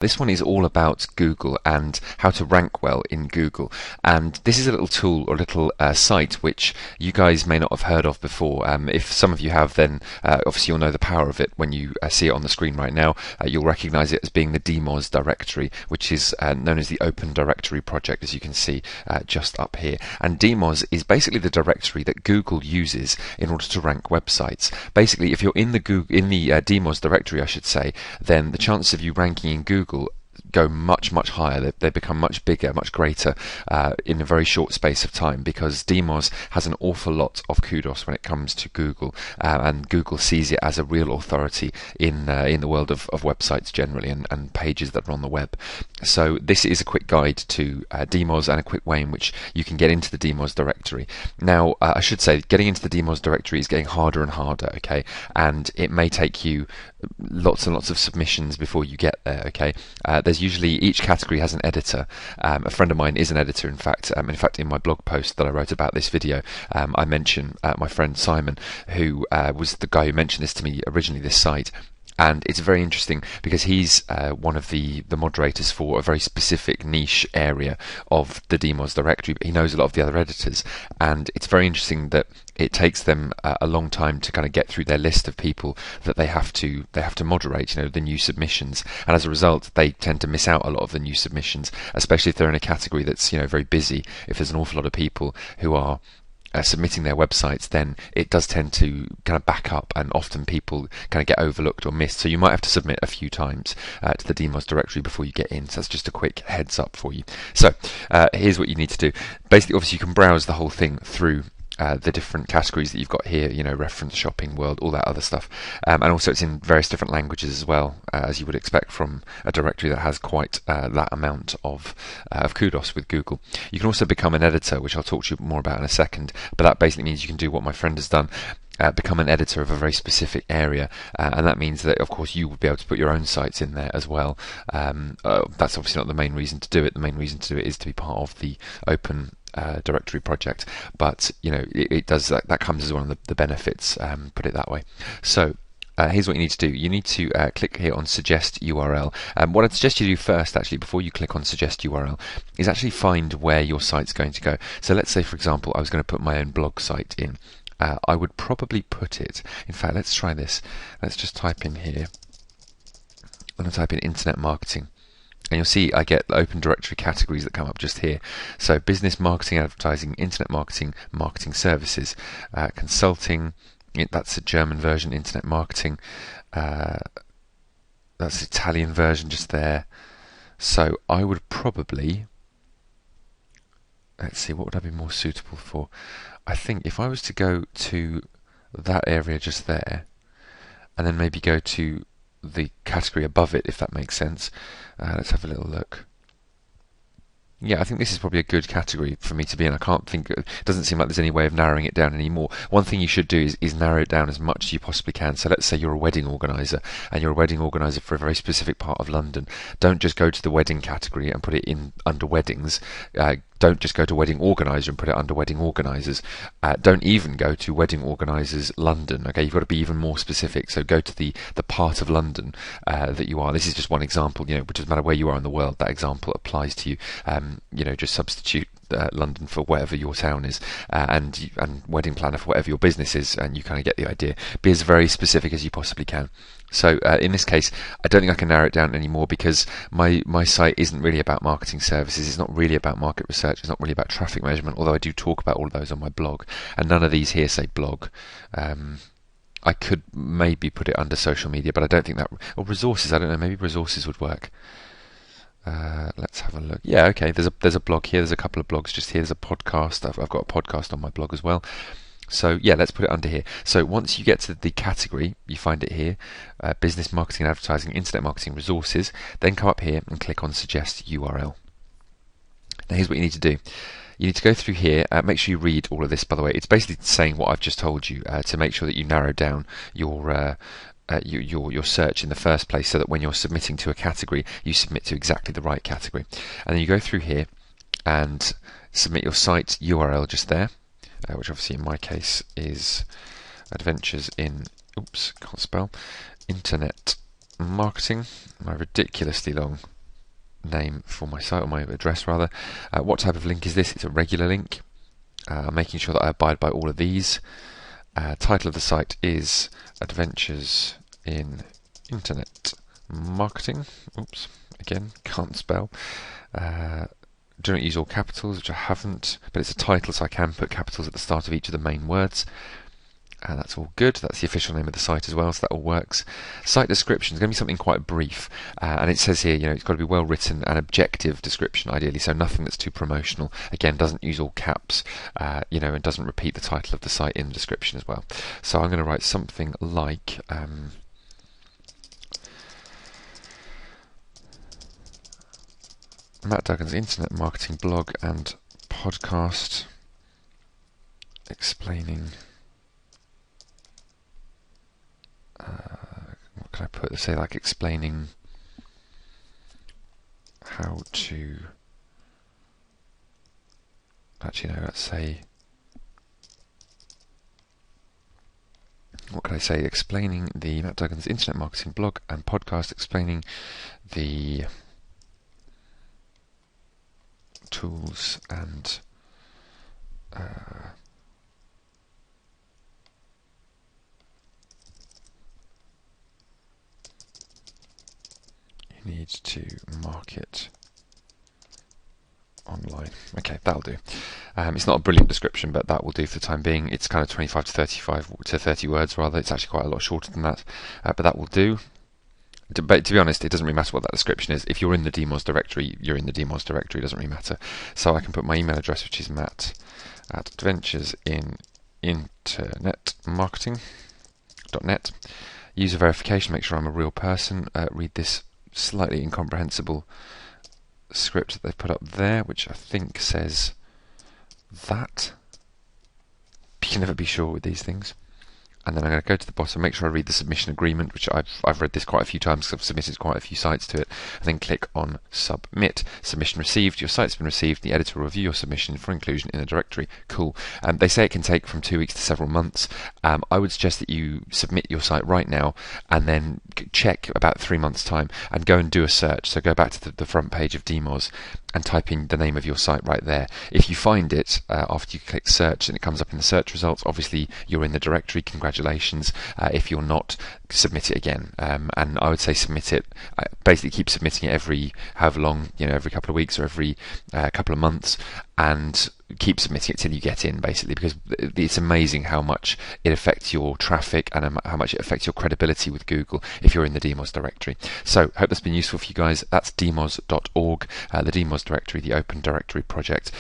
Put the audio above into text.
This one is all about Google and how to rank well in Google. And this is a little tool or a little site which you guys may not have heard of before. If some of you have, then obviously you'll know the power of it when you see it on the screen right now. You'll recognize it as being the Dmoz directory, which is known as the Open Directory project, as you can see just up here. And Dmoz is basically the directory that Google uses in order to rank websites. Basically, if you're in the Dmoz directory, I should say, then the chances of you ranking in Google go much higher. They become much bigger, much greater in a very short space of time, because Dmoz has an awful lot of kudos when it comes to Google, and Google sees it as a real authority in the world of websites generally and pages that are on the web. So this is a quick guide to Dmoz and a quick way in which you can get into the Dmoz directory. Now I should say getting into the Dmoz directory is getting harder and harder, okay, and it may take you lots and lots of submissions before you get there, okay. There's usually, each category has an editor. A friend of mine is an editor, in fact. In my blog post that I wrote about this video, I mention my friend Simon, who was the guy who mentioned this to me originally, this site. And it's very interesting because he's one of the moderators for a very specific niche area of the Dmoz directory, but he knows a lot of the other editors. And it's very interesting that it takes them a long time to kind of get through their list of people that they have to moderate, the new submissions. And as a result, they tend to miss out a lot of the new submissions, especially if they're in a category that's very busy. If there's an awful lot of people who are submitting their websites, then it does tend to kind of back up, and often people kind of get overlooked or missed. So you might have to submit a few times to the Dmoz directory before you get in. So that's just a quick heads up for you. So here's what you need to do. Basically, obviously, you can browse the whole thing through the different categories that you've got here, reference, shopping, world, all that other stuff. And also it's in various different languages as well, as you would expect from a directory that has quite that amount of kudos with Google. You can also become an editor, which I'll talk to you more about in a second, but that basically means you can do what my friend has done. Become an editor of a very specific area, and that means that, of course, you will be able to put your own sites in there as well. That's obviously not the main reason to do it. The main reason to do it is to be part of the Open Directory project, but it does that comes as one of the benefits, put it that way. So here's what you need to do. You need to click here on Suggest URL. What I'd suggest you do first, actually, before you click on Suggest URL, is actually find where your site's going to go. So let's say, for example, I was going to put my own blog site in. I would probably put it, in fact, let's try this. Let's just type in here. I'm going to type in internet marketing. And you'll see I get the Open Directory categories that come up just here. So business, marketing, advertising, internet marketing, marketing services, consulting, that's the German version, internet marketing, that's the Italian version just there. So I would probably, let's see, what would I be more suitable for? I think if I was to go to that area just there, and then maybe go to the category above it, if that makes sense. Let's have a little look. Yeah, I think this is probably a good category for me to be in. I can't think, it doesn't seem like there's any way of narrowing it down anymore. One thing you should do is narrow it down as much as you possibly can. So let's say you're a wedding organizer, and you're a wedding organizer for a very specific part of London. Don't just go to the wedding category and put it in under weddings. Don't just go to wedding organizer and put it under wedding organizers. Don't even go to wedding organizers London. Okay, you've got to be even more specific. So go to the part of London that you are. This is just one example. Which doesn't matter where you are in the world. That example applies to you. Just substitute London for whatever your town is, and wedding planner for whatever your business is, and you kind of get the idea. Be as very specific as you possibly can. So in this case, I don't think I can narrow it down anymore, because my site isn't really about marketing services. It's not really about market research. It's not really about traffic measurement, although I do talk about all of those on my blog. And none of these here say blog. I could maybe put it under social media, but I don't think that, or resources, I don't know, maybe resources would work. Let's have a look. Yeah, okay, there's a blog here. There's a couple of blogs just here. There's a podcast. I've got a podcast on my blog as well. So yeah, let's put it under here. So once you get to the category, you find it here, business, marketing and advertising, internet marketing, resources, then come up here and click on Suggest URL. Now here's what you need to do. You need to go through here, make sure you read all of this, by the way. It's basically saying what I've just told you, to make sure that you narrow down your search in the first place, so that when you're submitting to a category, you submit to exactly the right category. And then you go through here and submit your site URL just there, which obviously in my case is adventures in, can't spell, internet marketing, my ridiculously long name for my site, or my address rather. What type of link is this? It's a regular link. Making sure that I abide by all of these. Title of the site is Adventures in Internet Marketing. Oops, again, can't spell. Do not use all capitals, which I haven't, but it's a title, so I can put capitals at the start of each of the main words. That's all good. That's the official name of the site as well, so that all works. Site description is going to be something quite brief, and it says here, it's got to be well written and objective description, ideally, so nothing that's too promotional. Again, doesn't use all caps, and doesn't repeat the title of the site in the description as well. So I'm going to write something like Matt Duggan's Internet Marketing Blog and Podcast explaining. What can I put? Say like explaining how to. Actually, no. Let's say. What can I say? Explaining the Matt Duggan's Internet Marketing Blog and Podcast, explaining the tools and you need to market online. Okay, that'll do. It's not a brilliant description, but that will do for the time being. It's kind of 25 to 30 words rather. It's actually quite a lot shorter than that, but that will do. But to be honest, it doesn't really matter what that description is. If you're in the Dmoz directory, you're in the Dmoz directory. It doesn't really matter. So I can put my email address, which is matt@adventuresininternetmarketing.net. User verification, make sure I'm a real person. Read this slightly incomprehensible script that they've put up there, which I think says that. You can never be sure with these things. And then I'm going to go to the bottom, make sure I read the submission agreement, which I've read this quite a few times because I've submitted quite a few sites to it, and then click on submit. Submission received. Your site's been received. The editor will review your submission for inclusion in the directory. Cool. They say it can take from 2 weeks to several months. I would suggest that you submit your site right now and then check about 3 months' time and go and do a search. So go back to the front page of Dmoz and type in the name of your site right there. If you find it after you click search and it comes up in the search results, obviously you're in the directory. Congratulations. If you're not, submit it again. And I would say submit it. Basically, keep submitting it every however long, every couple of weeks or every couple of months, and keep submitting it till you get in, basically, because it's amazing how much it affects your traffic and how much it affects your credibility with Google if you're in the Dmoz directory. So, hope that's been useful for you guys. That's dmoz.org, the Dmoz directory, the Open Directory project.